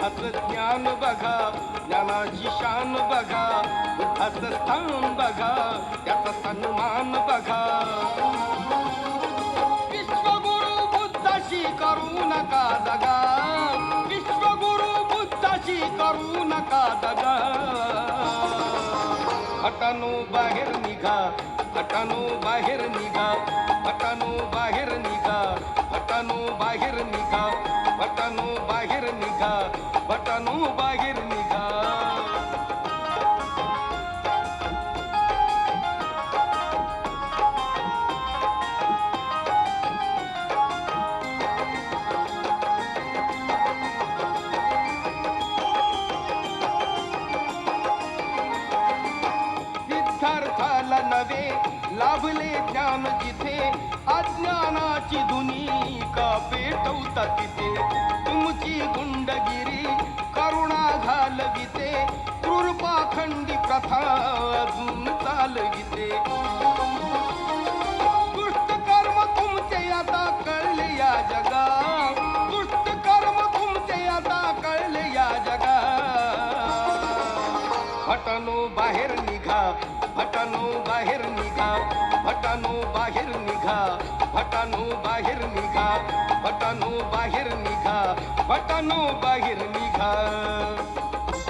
बुद्धाचं ज्ञान बघा, ज्ञानाची शान बघा, बुद्धाचं स्थान बघा, त्याचा सन्मान बघा. विश्वगुरु बुद्धाशी करू नका दगा, विश्वगुरु बुद्धाशी करू नका दगा. हटानो बाहेर निघा, हटानो बाहेर निघा, हटानो बाहेर निघा, हटानो बाहेर निघा, हटानो बाहेर निघा, हटानो बाहेर निघा. सिद्धार्थाला नवे लाभले ज्ञान जिथे, अज्ञानाची दुनी का पेटवता तिथे. तुमची गुंडगिरी करुणा घालविते, क्रूर पाखंडी प्रथा अजून चालविते. दुष्ट कर्म तुमचे आता कळले या जगा, दुष्ट कर्म तुमचे आता कळले या जगा. हटानो बाहेर निघा, हटानो बाहेर निघा, हटानो बाहेर निघा, हटानो बाहेर निघा, हटानो बाहेर निघा, हटानो बाहेर निघा.